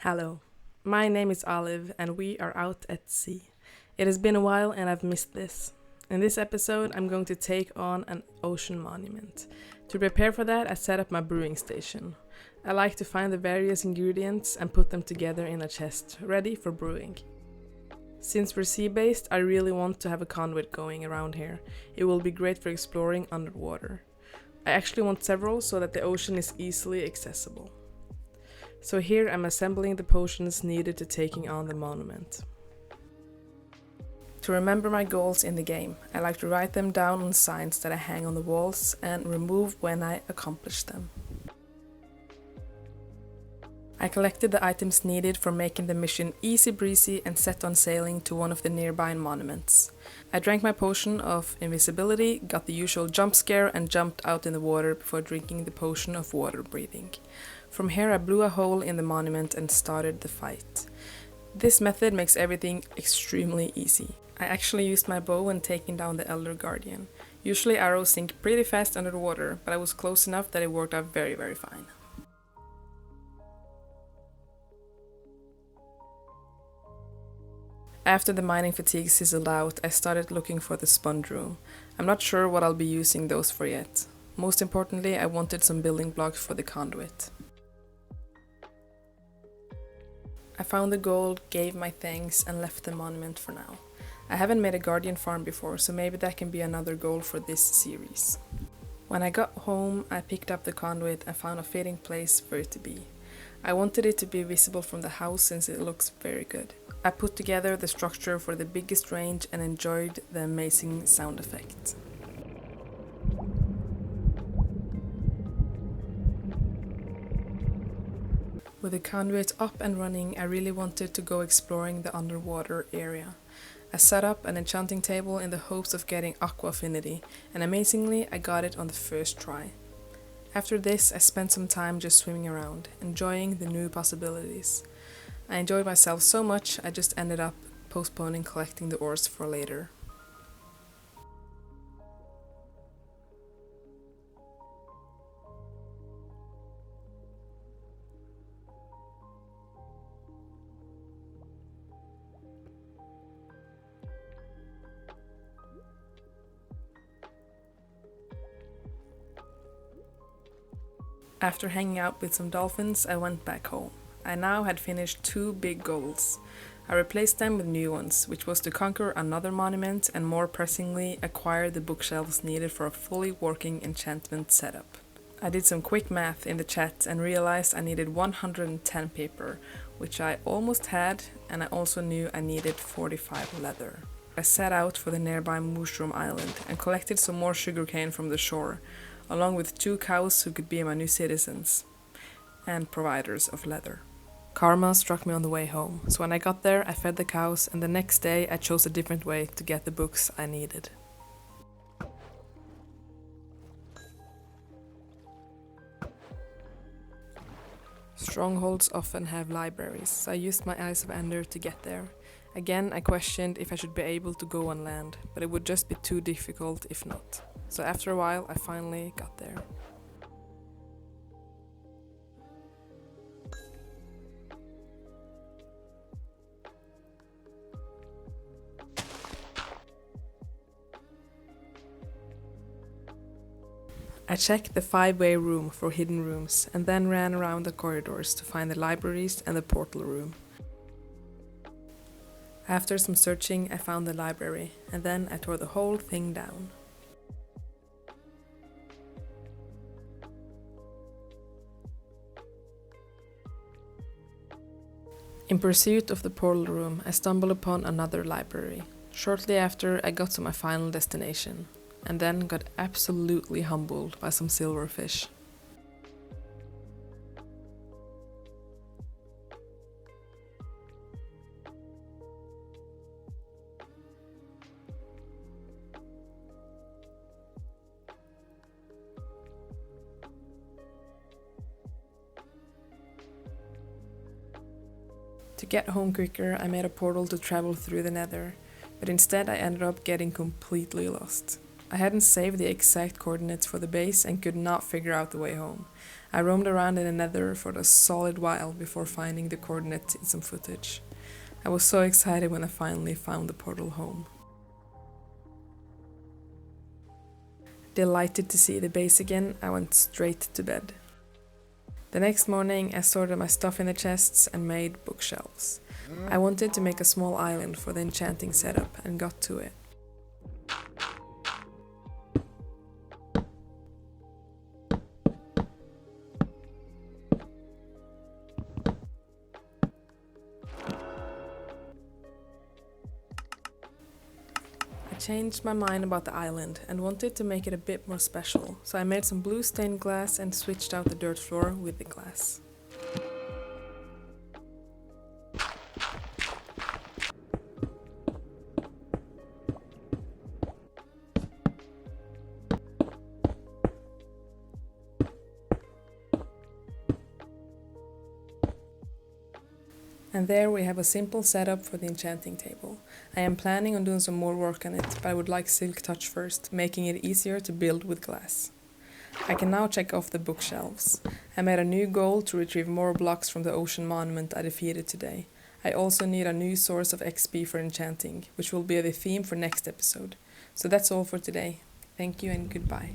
Hello, my name is Olive and we are out at sea. It has been a while and I've missed this. In this episode, I'm going to take on an ocean monument. To prepare for that, I set up my brewing station. I like to find the various ingredients and put them together in a chest, ready for brewing. Since we're sea-based, I really want to have a conduit going around here. It will be great for exploring underwater. I actually want several so that the ocean is easily accessible. So here I'm assembling the potions needed to taking on the monument. To remember my goals in the game, I like to write them down on signs that I hang on the walls and remove when I accomplish them. I collected the items needed for making the mission easy breezy and set on sailing to one of the nearby monuments. I drank my potion of invisibility, got the usual jump scare and jumped out in the water before drinking the potion of water breathing. From here I blew a hole in the monument and started the fight. This method makes everything extremely easy. I actually used my bow when taking down the Elder Guardian. Usually arrows sink pretty fast under the water, but I was close enough that it worked out very fine. After the mining fatigue sizzled out, I started looking for the sponge room. I'm not sure what I'll be using those for yet. Most importantly, I wanted some building blocks for the conduit. I found the gold, gave my thanks, and left the monument for now. I haven't made a guardian farm before, so maybe that can be another goal for this series. When I got home, I picked up the conduit and found a fitting place for it to be. I wanted it to be visible from the house since it looks very good. I put together the structure for the biggest range and enjoyed the amazing sound effect. With the conduit up and running, I really wanted to go exploring the underwater area. I set up an enchanting table in the hopes of getting aqua affinity, and amazingly I got it on the first try. After this, I spent some time just swimming around, enjoying the new possibilities. I enjoyed myself so much, I just ended up postponing collecting the ores for later. After hanging out with some dolphins, I went back home. I now had finished 2 big goals. I replaced them with new ones, which was to conquer another monument and more pressingly acquire the bookshelves needed for a fully working enchantment setup. I did some quick math in the chat and realized I needed 110 paper, which I almost had, and I also knew I needed 45 leather. I set out for the nearby Mushroom Island and collected some more sugarcane from the shore, along with 2 cows who could be my new citizens and providers of leather. Karma struck me on the way home, so when I got there I fed the cows and the next day I chose a different way to get the books I needed. Strongholds often have libraries, so I used my Eyes of Ender to get there. Again, I questioned if I should be able to go on land, but it would just be too difficult if not. So after a while I finally got there. I checked the 5-way room for hidden rooms and then ran around the corridors to find the libraries and the portal room. After some searching I found the library and then I tore the whole thing down. In pursuit of the portal room I stumbled upon another library. Shortly after I got to my final destination, and then got absolutely humbled by some silverfish. To get home quicker, I made a portal to travel through the nether, but instead I ended up getting completely lost. I hadn't saved the exact coordinates for the base and could not figure out the way home. I roamed around in the nether for a solid while before finding the coordinates in some footage. I was so excited when I finally found the portal home. Delighted to see the base again, I went straight to bed. The next morning I sorted my stuff in the chests and made bookshelves. I wanted to make a small island for the enchanting setup and got to it. I changed my mind about the island and wanted to make it a bit more special, so I made some blue stained glass and switched out the dirt floor with the glass. And there we have a simple setup for the enchanting table. I am planning on doing some more work on it, but I would like silk touch first, making it easier to build with glass. I can now check off the bookshelves. I made a new goal to retrieve more blocks from the ocean monument I defeated today. I also need a new source of XP for enchanting, which will be the theme for next episode. So that's all for today. Thank you and goodbye.